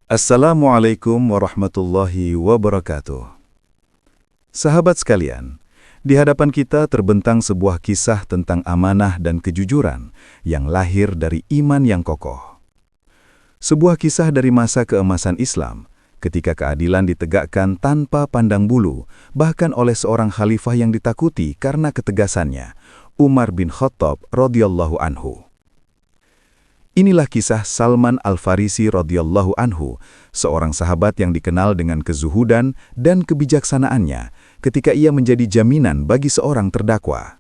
Assalamualaikum warahmatullahi wabarakatuh. Sahabat sekalian, di hadapan kita terbentang sebuah kisah tentang amanah dan kejujuran yang lahir dari iman yang kokoh. Sebuah kisah dari masa keemasan Islam, ketika keadilan ditegakkan tanpa pandang bulu, bahkan oleh seorang khalifah yang ditakuti karena ketegasannya, Umar bin Khattab radhiyallahu anhu. Inilah kisah Salman Al-Farisi radhiyallahu anhu, seorang sahabat yang dikenal dengan kezuhudan dan kebijaksanaannya ketika ia menjadi jaminan bagi seorang terdakwa.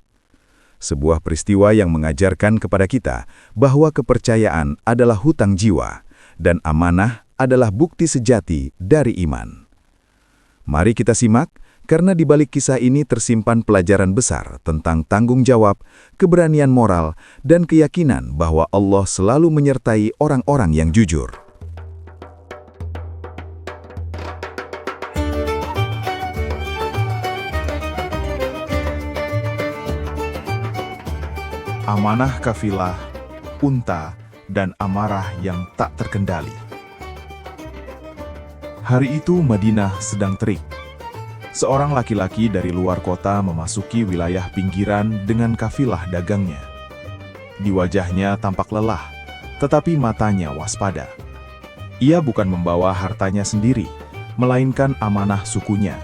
Sebuah peristiwa yang mengajarkan kepada kita bahwa kepercayaan adalah hutang jiwa dan amanah adalah bukti sejati dari iman. Mari kita simak, karena di balik kisah ini tersimpan pelajaran besar tentang tanggung jawab, keberanian moral, dan keyakinan bahwa Allah selalu menyertai orang-orang yang jujur. Amanah kafilah, unta, dan amarah yang tak terkendali. Hari itu Madinah sedang terik. Seorang laki-laki dari luar kota memasuki wilayah pinggiran dengan kafilah dagangnya. Di wajahnya tampak lelah, tetapi matanya waspada. Ia bukan membawa hartanya sendiri, melainkan amanah sukunya,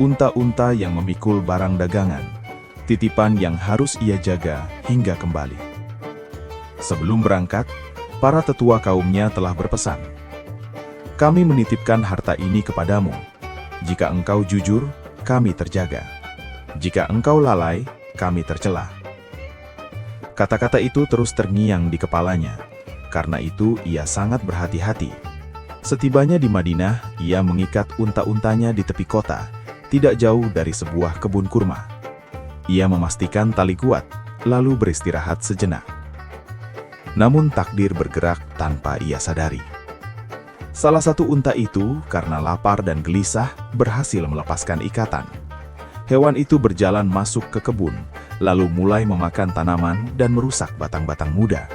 unta-unta yang memikul barang dagangan, titipan yang harus ia jaga hingga kembali. Sebelum berangkat, para tetua kaumnya telah berpesan, "Kami menitipkan harta ini kepadamu. Jika engkau jujur, kami terjaga. Jika engkau lalai, kami tercela." Kata-kata itu terus terngiang di kepalanya. Karena itu, ia sangat berhati-hati. Setibanya di Madinah, ia mengikat unta-untanya di tepi kota, tidak jauh dari sebuah kebun kurma. Ia memastikan tali kuat, lalu beristirahat sejenak. Namun takdir bergerak tanpa ia sadari. Salah satu unta itu, karena lapar dan gelisah, berhasil melepaskan ikatan. Hewan itu berjalan masuk ke kebun, lalu mulai memakan tanaman dan merusak batang-batang muda.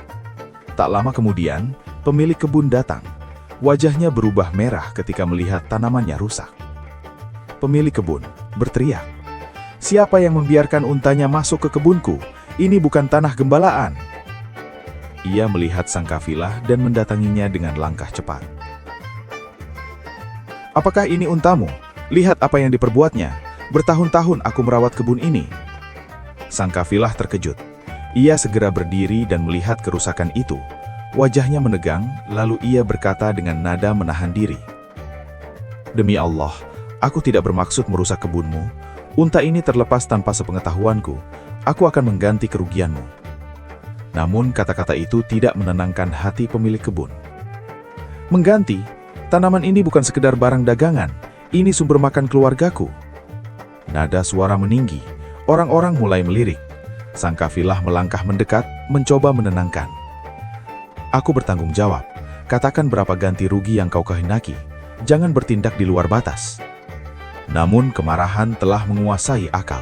Tak lama kemudian, pemilik kebun datang. Wajahnya berubah merah ketika melihat tanamannya rusak. Pemilik kebun berteriak, "Siapa yang membiarkan untanya masuk ke kebunku? Ini bukan tanah gembalaan." Ia melihat sang kafilah dan mendatanginya dengan langkah cepat. "Apakah ini untamu? Lihat apa yang diperbuatnya. Bertahun-tahun aku merawat kebun ini." Sang kafilah terkejut. Ia segera berdiri dan melihat kerusakan itu. Wajahnya menegang, lalu ia berkata dengan nada menahan diri, "Demi Allah, aku tidak bermaksud merusak kebunmu. Unta ini terlepas tanpa sepengetahuanku. Aku akan mengganti kerugianmu." Namun kata-kata itu tidak menenangkan hati pemilik kebun. "Mengganti? Tanaman ini bukan sekedar barang dagangan, ini sumber makan keluargaku." Nada suara meninggi, orang-orang mulai melirik. Sang kafilah melangkah mendekat, mencoba menenangkan. "Aku bertanggung jawab, katakan berapa ganti rugi yang kau kehendaki, jangan bertindak di luar batas." Namun kemarahan telah menguasai akal.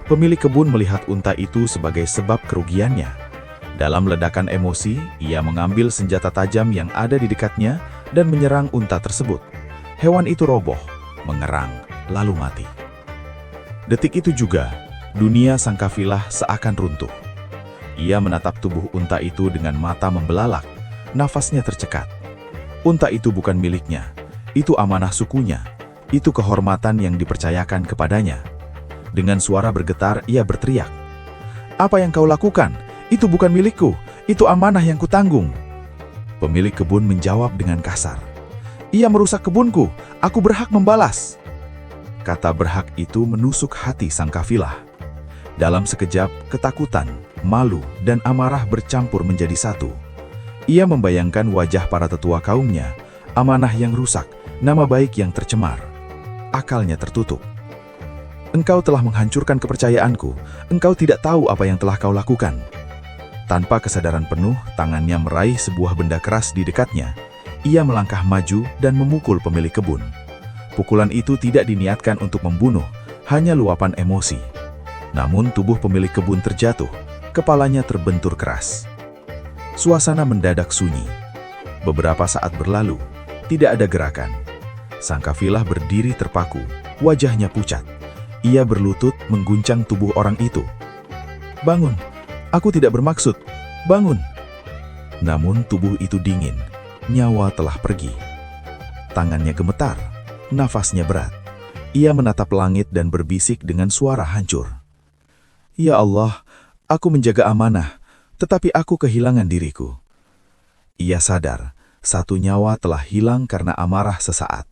Pemilik kebun melihat unta itu sebagai sebab kerugiannya. Dalam ledakan emosi, ia mengambil senjata tajam yang ada di dekatnya dan menyerang unta tersebut. Hewan itu roboh, mengerang, lalu mati. Detik itu juga, dunia sang kafilah seakan runtuh. Ia menatap tubuh unta itu dengan mata membelalak, nafasnya tercekat. Unta itu bukan miliknya, itu amanah sukunya, itu kehormatan yang dipercayakan kepadanya. Dengan suara bergetar, ia berteriak, "Apa yang kau lakukan? Itu bukan milikku, itu amanah yang kutanggung." Pemilik kebun menjawab dengan kasar, "Ia merusak kebunku, aku berhak membalas." Kata berhak itu menusuk hati sang kafilah. Dalam sekejap, ketakutan, malu, dan amarah bercampur menjadi satu. Ia membayangkan wajah para tetua kaumnya, amanah yang rusak, nama baik yang tercemar. Akalnya tertutup. "Engkau telah menghancurkan kepercayaanku, engkau tidak tahu apa yang telah kau lakukan." Tanpa kesadaran penuh, tangannya meraih sebuah benda keras di dekatnya. Ia melangkah maju dan memukul pemilik kebun. Pukulan itu tidak diniatkan untuk membunuh, hanya luapan emosi. Namun tubuh pemilik kebun terjatuh, kepalanya terbentur keras. Suasana mendadak sunyi. Beberapa saat berlalu, Tidak ada gerakan. Sang kafilah berdiri terpaku, wajahnya pucat. Ia berlutut mengguncang tubuh orang itu. "Bangun, aku tidak bermaksud. Bangun!" Namun tubuh itu dingin, nyawa telah pergi. Tangannya gemetar, nafasnya berat. Ia menatap langit dan berbisik dengan suara hancur. "Ya Allah, aku menjaga amanah, tetapi aku kehilangan diriku." Ia sadar, satu nyawa telah hilang karena amarah sesaat.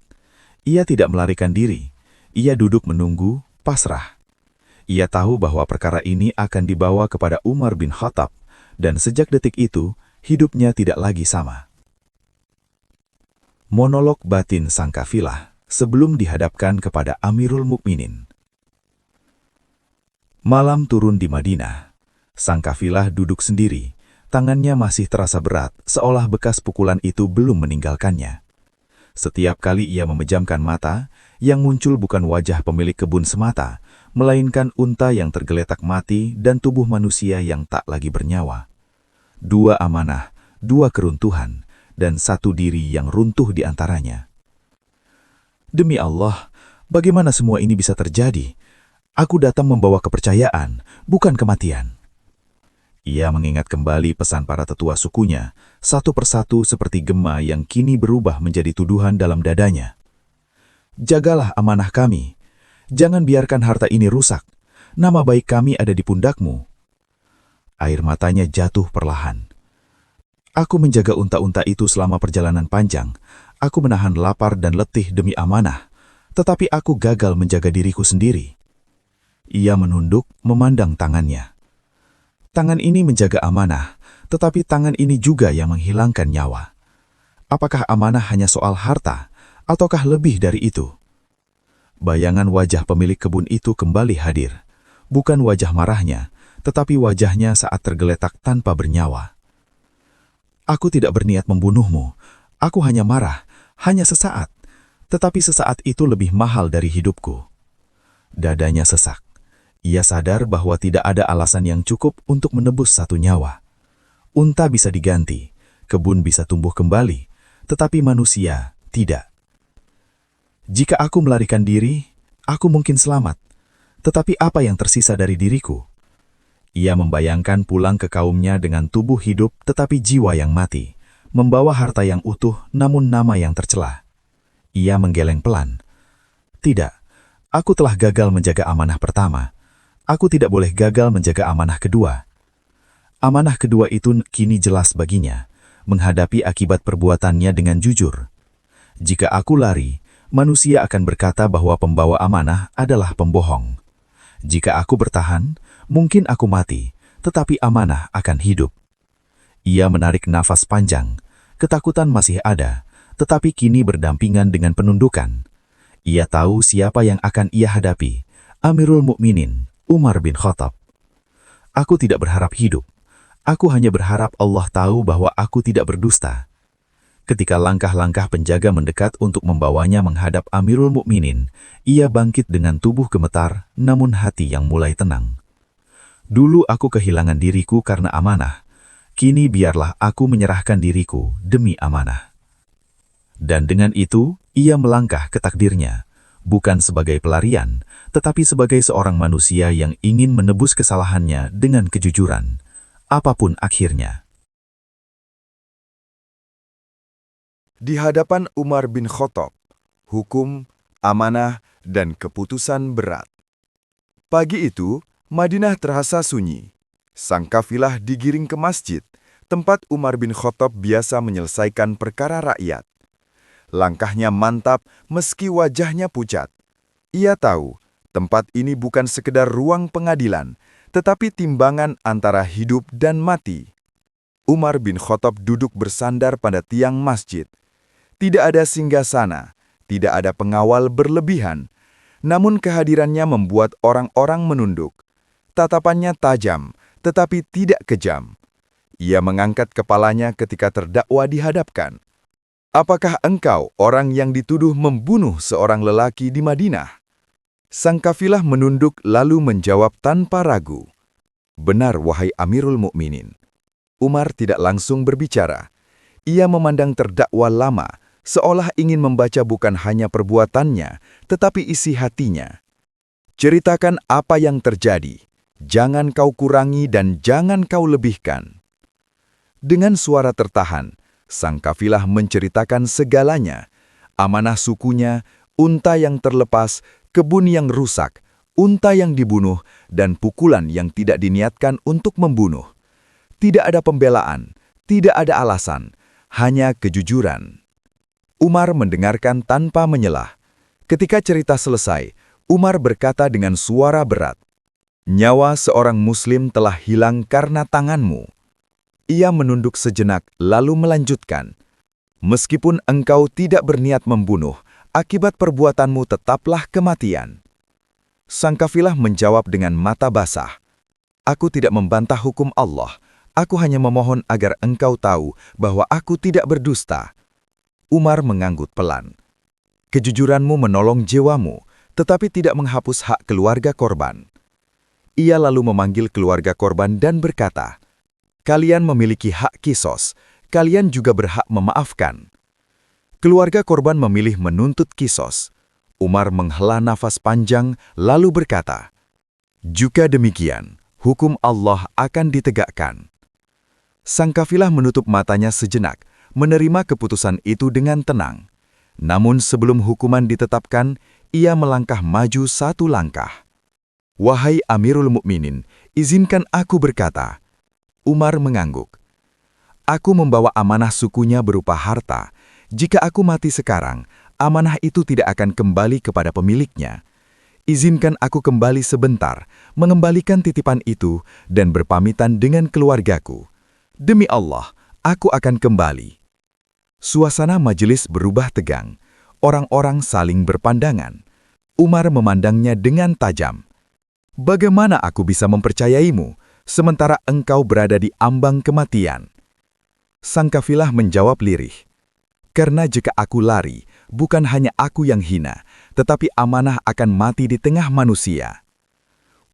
Ia tidak melarikan diri. Ia duduk menunggu, pasrah. Ia tahu bahwa perkara ini akan dibawa kepada Umar bin Khattab, dan sejak detik itu, hidupnya tidak lagi sama. Monolog batin sang kafilah sebelum dihadapkan kepada Amirul Mukminin. Malam turun di Madinah. Sang kafilah duduk sendiri, tangannya masih terasa berat, seolah bekas pukulan itu belum meninggalkannya. Setiap kali ia memejamkan mata, yang muncul bukan wajah pemilik kebun semata, melainkan unta yang tergeletak mati dan tubuh manusia yang tak lagi bernyawa. Dua amanah, dua keruntuhan, dan satu diri yang runtuh di antaranya. "Demi Allah, bagaimana semua ini bisa terjadi? Aku datang membawa kepercayaan, bukan kematian." Ia mengingat kembali pesan para tetua sukunya, satu persatu seperti gema yang kini berubah menjadi tuduhan dalam dadanya. "Jagalah amanah kami. Jangan biarkan harta ini rusak. Nama baik kami ada di pundakmu." Air matanya jatuh perlahan. "Aku menjaga unta-unta itu selama perjalanan panjang. Aku menahan lapar dan letih demi amanah. Tetapi aku gagal menjaga diriku sendiri." Ia menunduk, memandang tangannya. Tangan ini menjaga amanah, tetapi tangan ini juga yang menghilangkan nyawa. Apakah amanah hanya soal harta, ataukah lebih dari itu? Bayangan wajah pemilik kebun itu kembali hadir. Bukan wajah marahnya, tetapi wajahnya saat tergeletak tanpa bernyawa. "Aku tidak berniat membunuhmu. Aku hanya marah, hanya sesaat. Tetapi sesaat itu lebih mahal dari hidupku." Dadanya sesak. Ia sadar bahwa tidak ada alasan yang cukup untuk menebus satu nyawa. Unta bisa diganti, kebun bisa tumbuh kembali, tetapi manusia tidak. "Jika aku melarikan diri, aku mungkin selamat. Tetapi apa yang tersisa dari diriku?" Ia membayangkan pulang ke kaumnya dengan tubuh hidup tetapi jiwa yang mati, membawa harta yang utuh namun nama yang tercelah. Ia menggeleng pelan. "Tidak, aku telah gagal menjaga amanah pertama. Aku tidak boleh gagal menjaga amanah kedua." Amanah kedua itu kini jelas baginya, menghadapi akibat perbuatannya dengan jujur. "Jika aku lari, manusia akan berkata bahwa pembawa amanah adalah pembohong. Jika aku bertahan, mungkin aku mati, tetapi amanah akan hidup." Ia menarik nafas panjang. Ketakutan masih ada, tetapi kini berdampingan dengan penundukan. Ia tahu siapa yang akan ia hadapi, Amirul Mukminin, Umar bin Khattab. "Aku tidak berharap hidup. Aku hanya berharap Allah tahu bahwa aku tidak berdusta." Ketika langkah-langkah penjaga mendekat untuk membawanya menghadap Amirul Mukminin, ia bangkit dengan tubuh gemetar, namun hati yang mulai tenang. "Dulu aku kehilangan diriku karena amanah. Kini biarlah aku menyerahkan diriku demi amanah." Dan dengan itu, ia melangkah ke takdirnya, bukan sebagai pelarian, tetapi sebagai seorang manusia yang ingin menebus kesalahannya dengan kejujuran, apapun akhirnya. Di hadapan Umar bin Khattab, hukum, amanah, dan keputusan berat. Pagi itu, Madinah terasa sunyi. Sang kafilah digiring ke masjid, tempat Umar bin Khattab biasa menyelesaikan perkara rakyat. Langkahnya mantap meski wajahnya pucat. Ia tahu, tempat ini bukan sekedar ruang pengadilan, tetapi timbangan antara hidup dan mati. Umar bin Khattab duduk bersandar pada tiang masjid. Tidak ada singgasana, tidak ada pengawal berlebihan, namun kehadirannya membuat orang-orang menunduk. Tatapannya tajam, tetapi tidak kejam. Ia mengangkat kepalanya ketika terdakwa dihadapkan. "Apakah engkau orang yang dituduh membunuh seorang lelaki di Madinah?" Sang kafilah menunduk lalu menjawab tanpa ragu. "Benar, wahai Amirul Mukminin." Umar tidak langsung berbicara. Ia memandang terdakwa lama, seolah ingin membaca bukan hanya perbuatannya, tetapi isi hatinya. Ceritakan apa yang terjadi, jangan kau kurangi dan jangan kau lebihkan. Dengan suara tertahan, sang kafilah menceritakan segalanya, amanah sukunya, unta yang terlepas, kebun yang rusak, unta yang dibunuh, dan pukulan yang tidak diniatkan untuk membunuh. Tidak ada pembelaan, tidak ada alasan, hanya kejujuran. Umar mendengarkan tanpa menyelah. Ketika cerita selesai, Umar berkata dengan suara berat, "Nyawa seorang Muslim telah hilang karena tanganmu." Ia menunduk sejenak lalu melanjutkan, "Meskipun engkau tidak berniat membunuh, akibat perbuatanmu tetaplah kematian." Sang kafilah menjawab dengan mata basah, "Aku tidak membantah hukum Allah. Aku hanya memohon agar engkau tahu bahwa aku tidak berdusta." Umar mengangguk pelan. "Kejujuranmu menolong jiwamu, tetapi tidak menghapus hak keluarga korban." Ia lalu memanggil keluarga korban dan berkata, "Kalian memiliki hak kisos, kalian juga berhak memaafkan." Keluarga korban memilih menuntut kisos. Umar menghela nafas panjang lalu berkata, "Jika demikian, hukum Allah akan ditegakkan." Sang kafilah menutup matanya sejenak, menerima keputusan itu dengan tenang. Namun sebelum hukuman ditetapkan, ia melangkah maju satu langkah. "Wahai Amirul Mukminin, izinkan aku berkata." Umar mengangguk. "Aku membawa amanah sukunya berupa harta. Jika aku mati sekarang, amanah itu tidak akan kembali kepada pemiliknya. Izinkan aku kembali sebentar, mengembalikan titipan itu, dan berpamitan dengan keluargaku. Demi Allah, aku akan kembali." Suasana majelis berubah tegang. Orang-orang saling berpandangan. Umar memandangnya dengan tajam. "Bagaimana aku bisa mempercayaimu, sementara engkau berada di ambang kematian?" Sang kafilah menjawab lirih, "Karena jika aku lari, bukan hanya aku yang hina, tetapi amanah akan mati di tengah manusia."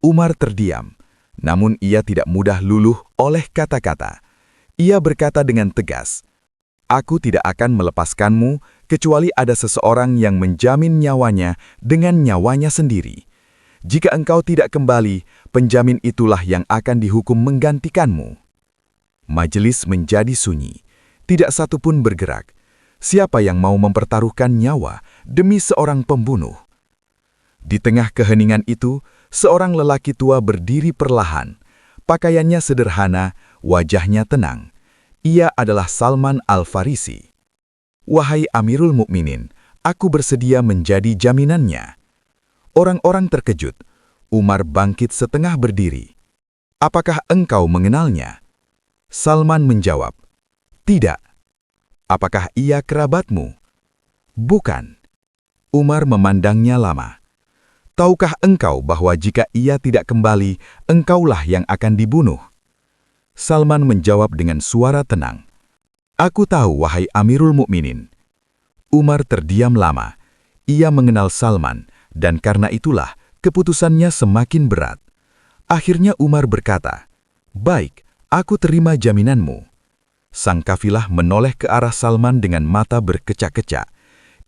Umar terdiam, namun ia tidak mudah luluh oleh kata-kata. Ia berkata dengan tegas, "Aku tidak akan melepaskanmu kecuali ada seseorang yang menjamin nyawanya dengan nyawanya sendiri. Jika engkau tidak kembali, penjamin itulah yang akan dihukum menggantikanmu." Majelis menjadi sunyi. Tidak satu pun bergerak. Siapa yang mau mempertaruhkan nyawa demi seorang pembunuh? Di tengah keheningan itu, seorang lelaki tua berdiri perlahan. Pakaiannya sederhana, wajahnya tenang. Ia adalah Salman Al-Farisi. "Wahai Amirul Mukminin, aku bersedia menjadi jaminannya." Orang-orang terkejut. Umar bangkit setengah berdiri. "Apakah engkau mengenalnya?" Salman menjawab, "Tidak." "Apakah ia kerabatmu?" "Bukan." Umar memandangnya lama. "Tahukah engkau bahwa jika ia tidak kembali, engkaulah yang akan dibunuh?" Salman menjawab dengan suara tenang, "Aku tahu, wahai Amirul Mukminin." Umar terdiam lama. Ia mengenal Salman, dan karena itulah keputusannya semakin berat. Akhirnya Umar berkata, "Baik, aku terima jaminanmu." Sang kafilah menoleh ke arah Salman dengan mata berkecak-kecak.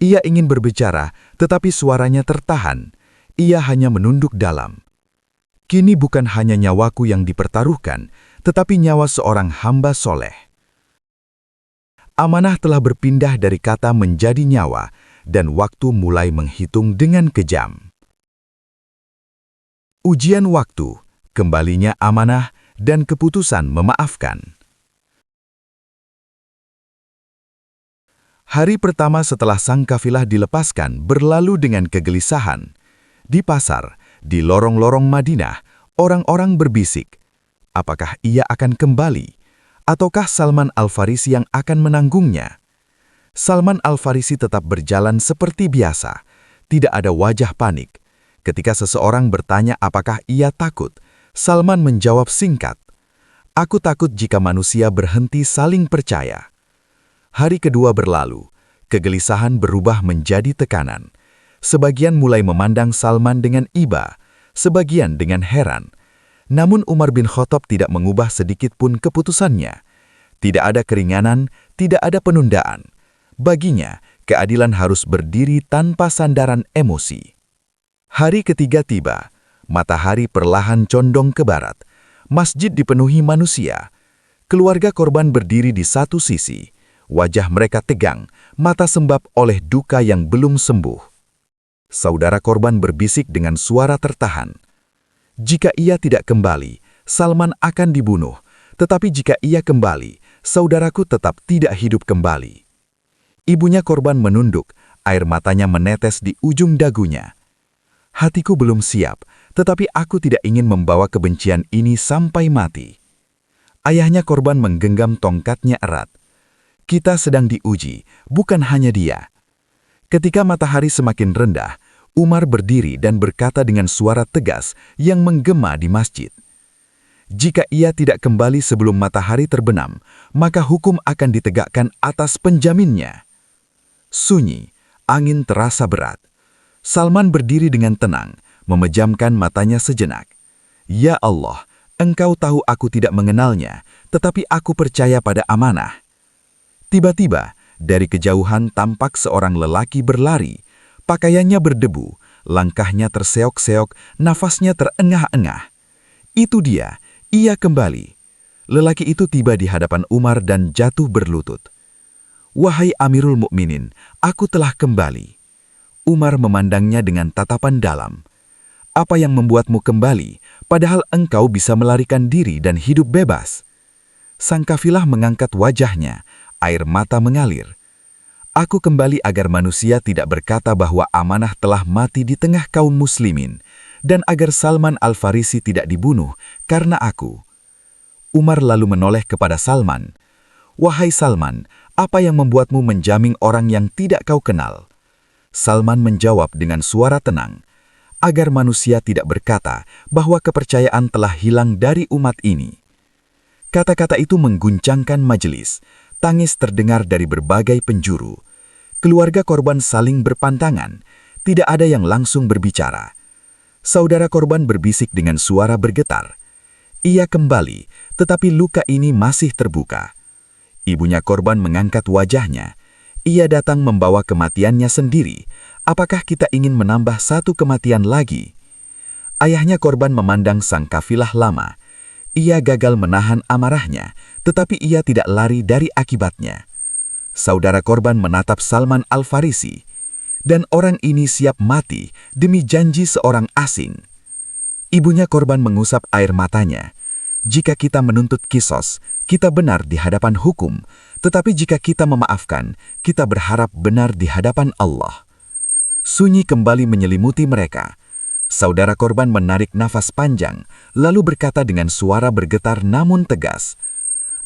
Ia ingin berbicara, tetapi suaranya tertahan. Ia hanya menunduk dalam. "Kini bukan hanya nyawaku yang dipertaruhkan, tetapi nyawa seorang hamba soleh." Amanah telah berpindah dari kata menjadi nyawa, dan waktu mulai menghitung dengan kejam. Ujian waktu, kembalinya amanah, dan keputusan memaafkan. Hari pertama setelah sang kafilah dilepaskan berlalu dengan kegelisahan. Di pasar, di lorong-lorong Madinah, orang-orang berbisik, apakah ia akan kembali? Ataukah Salman Al-Farisi yang akan menanggungnya? Salman Al-Farisi tetap berjalan seperti biasa. Tidak ada wajah panik. Ketika seseorang bertanya apakah ia takut, Salman menjawab singkat, "Aku takut jika manusia berhenti saling percaya." Hari kedua berlalu, kegelisahan berubah menjadi tekanan. Sebagian mulai memandang Salman dengan iba, sebagian dengan heran. Namun Umar bin Khattab tidak mengubah sedikit pun keputusannya. Tidak ada keringanan, tidak ada penundaan. Baginya, keadilan harus berdiri tanpa sandaran emosi. Hari ketiga tiba, matahari perlahan condong ke barat. Masjid dipenuhi manusia. Keluarga korban berdiri di satu sisi. Wajah mereka tegang, mata sembab oleh duka yang belum sembuh. Saudara korban berbisik dengan suara tertahan. Jika ia tidak kembali, Salman akan dibunuh. Tetapi jika ia kembali, saudaraku tetap tidak hidup kembali. Ibunya korban menunduk, air matanya menetes di ujung dagunya. Hatiku belum siap, tetapi aku tidak ingin membawa kebencian ini sampai mati. Ayahnya korban menggenggam tongkatnya erat. Kita sedang diuji, bukan hanya dia. Ketika matahari semakin rendah, Umar berdiri dan berkata dengan suara tegas yang menggema di masjid. Jika ia tidak kembali sebelum matahari terbenam, maka hukum akan ditegakkan atas penjaminnya. Sunyi, angin terasa berat. Salman berdiri dengan tenang, memejamkan matanya sejenak. Ya Allah, Engkau tahu aku tidak mengenalnya, tetapi aku percaya pada amanah. Tiba-tiba, dari kejauhan tampak seorang lelaki berlari. Pakaiannya berdebu, langkahnya terseok-seok, nafasnya terengah-engah. Itu dia, ia kembali. Lelaki itu tiba di hadapan Umar dan jatuh berlutut. Wahai Amirul Mukminin, aku telah kembali. Umar memandangnya dengan tatapan dalam. Apa yang membuatmu kembali, padahal engkau bisa melarikan diri dan hidup bebas? Sang kafilah mengangkat wajahnya, air mata mengalir. Aku kembali agar manusia tidak berkata bahwa amanah telah mati di tengah kaum muslimin, dan agar Salman Al-Farisi tidak dibunuh karena aku. Umar lalu menoleh kepada Salman. Wahai Salman, apa yang membuatmu menjamin orang yang tidak kau kenal? Salman menjawab dengan suara tenang, agar manusia tidak berkata bahwa kepercayaan telah hilang dari umat ini. Kata-kata itu mengguncangkan majelis, tangis terdengar dari berbagai penjuru. Keluarga korban saling berpandangan, tidak ada yang langsung berbicara. Saudara korban berbisik dengan suara bergetar. Ia kembali, tetapi luka ini masih terbuka. Ibunya korban mengangkat wajahnya. Ia datang membawa kematiannya sendiri. Apakah kita ingin menambah satu kematian lagi? Ayahnya korban memandang sang kafilah lama. Ia gagal menahan amarahnya, tetapi ia tidak lari dari akibatnya. Saudara korban menatap Salman Al-Farisi. Dan orang ini siap mati demi janji seorang asing. Ibunya korban mengusap air matanya. Jika kita menuntut kisos, kita benar di hadapan hukum, tetapi jika kita memaafkan, kita berharap benar di hadapan Allah. Sunyi kembali menyelimuti mereka. Saudara korban menarik nafas panjang, lalu berkata dengan suara bergetar namun tegas,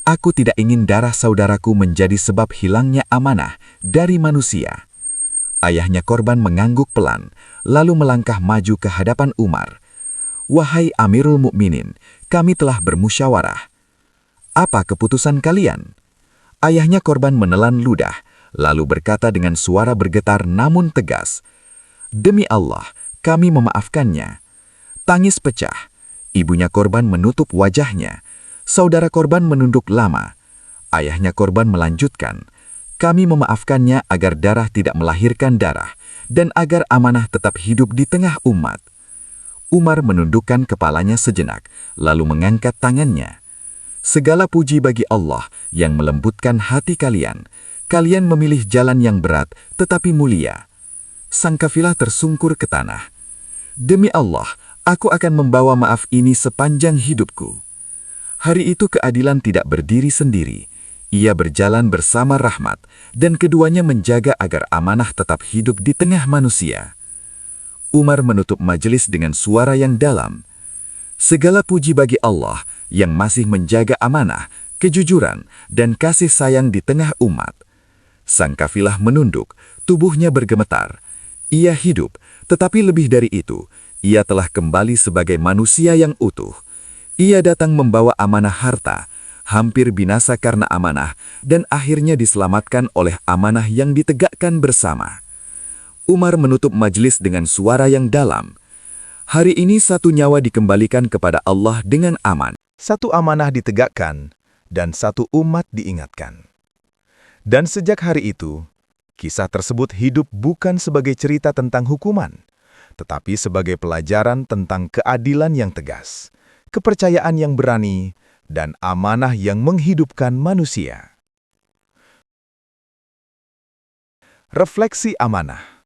Aku tidak ingin darah saudaraku menjadi sebab hilangnya amanah dari manusia. Ayahnya korban mengangguk pelan, lalu melangkah maju ke hadapan Umar. Wahai Amirul Mukminin, kami telah bermusyawarah. Apa keputusan kalian? Ayahnya korban menelan ludah, lalu berkata dengan suara bergetar namun tegas, Demi Allah, kami memaafkannya. Tangis pecah. Ibunya korban menutup wajahnya. Saudara korban menunduk lama. Ayahnya korban melanjutkan, Kami memaafkannya agar darah tidak melahirkan darah, dan agar amanah tetap hidup di tengah umat. Umar menundukkan kepalanya sejenak, lalu mengangkat tangannya. Segala puji bagi Allah yang melembutkan hati kalian. Kalian memilih jalan yang berat, tetapi mulia. Sang kafilah tersungkur ke tanah. Demi Allah, aku akan membawa maaf ini sepanjang hidupku. Hari itu keadilan tidak berdiri sendiri. Ia berjalan bersama rahmat, dan keduanya menjaga agar amanah tetap hidup di tengah manusia. Umar menutup majelis dengan suara yang dalam. Segala puji bagi Allah yang masih menjaga amanah, kejujuran, dan kasih sayang di tengah umat. Sang kafilah menunduk, tubuhnya bergemetar. Ia hidup, tetapi lebih dari itu, ia telah kembali sebagai manusia yang utuh. Ia datang membawa amanah harta, hampir binasa karena amanah, dan akhirnya diselamatkan oleh amanah yang ditegakkan bersama. Umar menutup majelis dengan suara yang dalam. Hari ini satu nyawa dikembalikan kepada Allah dengan aman. Satu amanah ditegakkan, dan satu umat diingatkan. Dan sejak hari itu, Kisah tersebut hidup bukan sebagai cerita tentang hukuman, tetapi sebagai pelajaran tentang keadilan yang tegas, kepercayaan yang berani, dan amanah yang menghidupkan manusia. Refleksi amanah.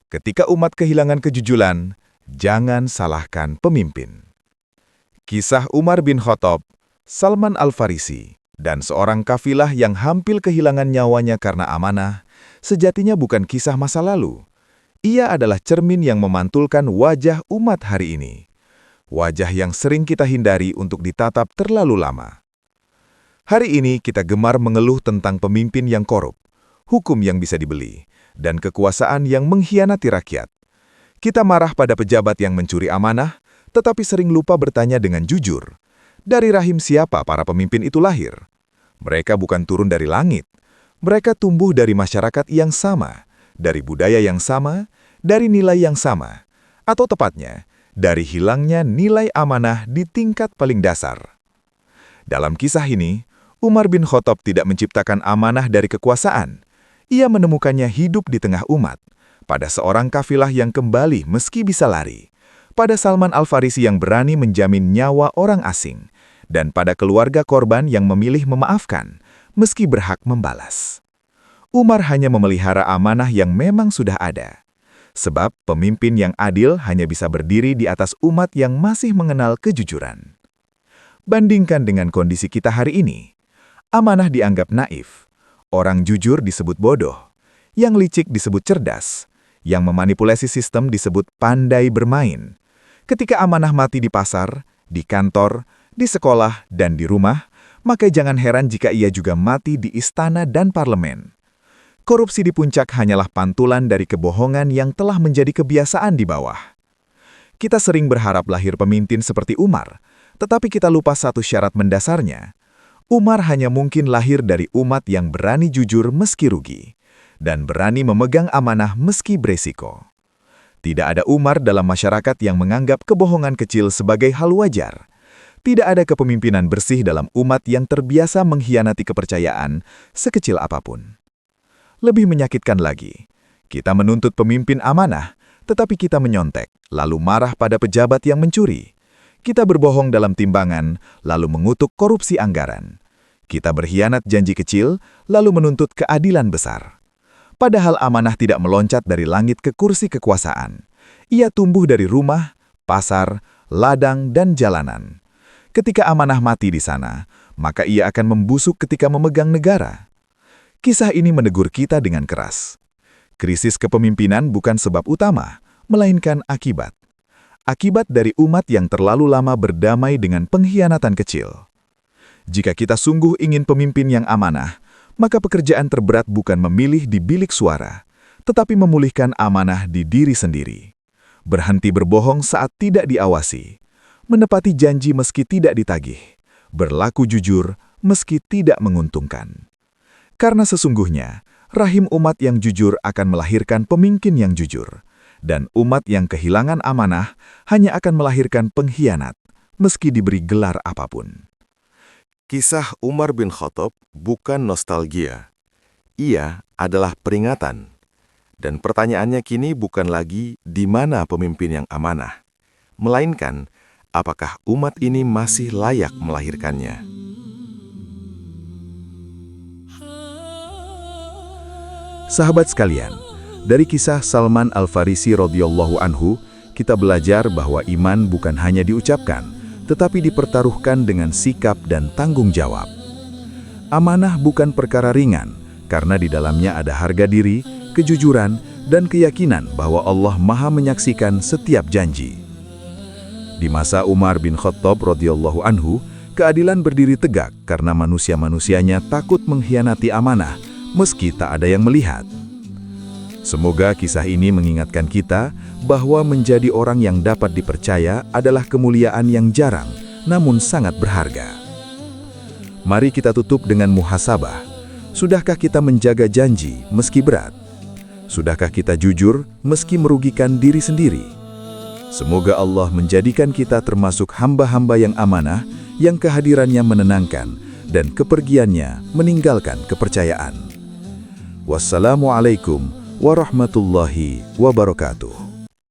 Ketika umat kehilangan kejujuran, jangan salahkan pemimpin. Kisah Umar bin Khattab, Salman Al-Farisi, dan seorang kafilah yang hampir kehilangan nyawanya karena amanah, sejatinya bukan kisah masa lalu. Ia adalah cermin yang memantulkan wajah umat hari ini. Wajah yang sering kita hindari untuk ditatap terlalu lama. Hari ini kita gemar mengeluh tentang pemimpin yang korup, hukum yang bisa dibeli, dan kekuasaan yang mengkhianati rakyat. Kita marah pada pejabat yang mencuri amanah, tetapi sering lupa bertanya dengan jujur, dari rahim siapa para pemimpin itu lahir? Mereka bukan turun dari langit. Mereka tumbuh dari masyarakat yang sama, dari budaya yang sama, dari nilai yang sama, atau tepatnya, dari hilangnya nilai amanah di tingkat paling dasar. Dalam kisah ini, Umar bin Khattab tidak menciptakan amanah dari kekuasaan. Ia menemukannya hidup di tengah umat, pada seorang kafilah yang kembali meski bisa lari, pada Salman Al-Farisi yang berani menjamin nyawa orang asing, dan pada keluarga korban yang memilih memaafkan, meski berhak membalas. Umar hanya memelihara amanah yang memang sudah ada. Sebab pemimpin yang adil hanya bisa berdiri di atas umat yang masih mengenal kejujuran. Bandingkan dengan kondisi kita hari ini. Amanah dianggap naif. Orang jujur disebut bodoh. Yang licik disebut cerdas. Yang memanipulasi sistem disebut pandai bermain. Ketika amanah mati di pasar, di kantor, di sekolah, dan di rumah, maka jangan heran jika ia juga mati di istana dan parlemen. Korupsi di puncak hanyalah pantulan dari kebohongan yang telah menjadi kebiasaan di bawah. Kita sering berharap lahir pemimpin seperti Umar, tetapi kita lupa satu syarat mendasarnya. Umar hanya mungkin lahir dari umat yang berani jujur meski rugi, dan berani memegang amanah meski beresiko. Tidak ada Umar dalam masyarakat yang menganggap kebohongan kecil sebagai hal wajar. Tidak ada kepemimpinan bersih dalam umat yang terbiasa mengkhianati kepercayaan sekecil apapun. Lebih menyakitkan lagi, kita menuntut pemimpin amanah, tetapi kita menyontek, lalu marah pada pejabat yang mencuri. Kita berbohong dalam timbangan, lalu mengutuk korupsi anggaran. Kita berkhianat janji kecil, lalu menuntut keadilan besar. Padahal amanah tidak meloncat dari langit ke kursi kekuasaan. Ia tumbuh dari rumah, pasar, ladang, dan jalanan. Ketika amanah mati di sana, maka ia akan membusuk ketika memegang negara. Kisah ini menegur kita dengan keras. Krisis kepemimpinan bukan sebab utama, melainkan akibat. Akibat dari umat yang terlalu lama berdamai dengan pengkhianatan kecil. Jika kita sungguh ingin pemimpin yang amanah, maka pekerjaan terberat bukan memilih di bilik suara, tetapi memulihkan amanah di diri sendiri. Berhenti berbohong saat tidak diawasi, menepati janji meski tidak ditagih, berlaku jujur meski tidak menguntungkan. Karena sesungguhnya, rahim umat yang jujur akan melahirkan pemimpin yang jujur, dan umat yang kehilangan amanah hanya akan melahirkan pengkhianat, meski diberi gelar apapun. Kisah Umar bin Khattab bukan nostalgia. Ia adalah peringatan. Dan pertanyaannya kini bukan lagi di mana pemimpin yang amanah, melainkan apakah umat ini masih layak melahirkannya. Sahabat sekalian, dari kisah Salman Al-Farisi radhiyallahu anhu, kita belajar bahwa iman bukan hanya diucapkan, tetapi dipertaruhkan dengan sikap dan tanggung jawab. Amanah bukan perkara ringan, karena di dalamnya ada harga diri, kejujuran, dan keyakinan bahwa Allah Maha menyaksikan setiap janji. Di masa Umar bin Khattab radhiyallahu anhu, keadilan berdiri tegak karena manusia-manusianya takut mengkhianati amanah, meski tak ada yang melihat. Semoga kisah ini mengingatkan kita bahwa menjadi orang yang dapat dipercaya adalah kemuliaan yang jarang, namun sangat berharga. Mari kita tutup dengan muhasabah. Sudahkah kita menjaga janji meski berat? Sudahkah kita jujur meski merugikan diri sendiri? Semoga Allah menjadikan kita termasuk hamba-hamba yang amanah, yang kehadirannya menenangkan, dan kepergiannya meninggalkan kepercayaan. Wassalamualaikum warahmatullahi wabarakatuh.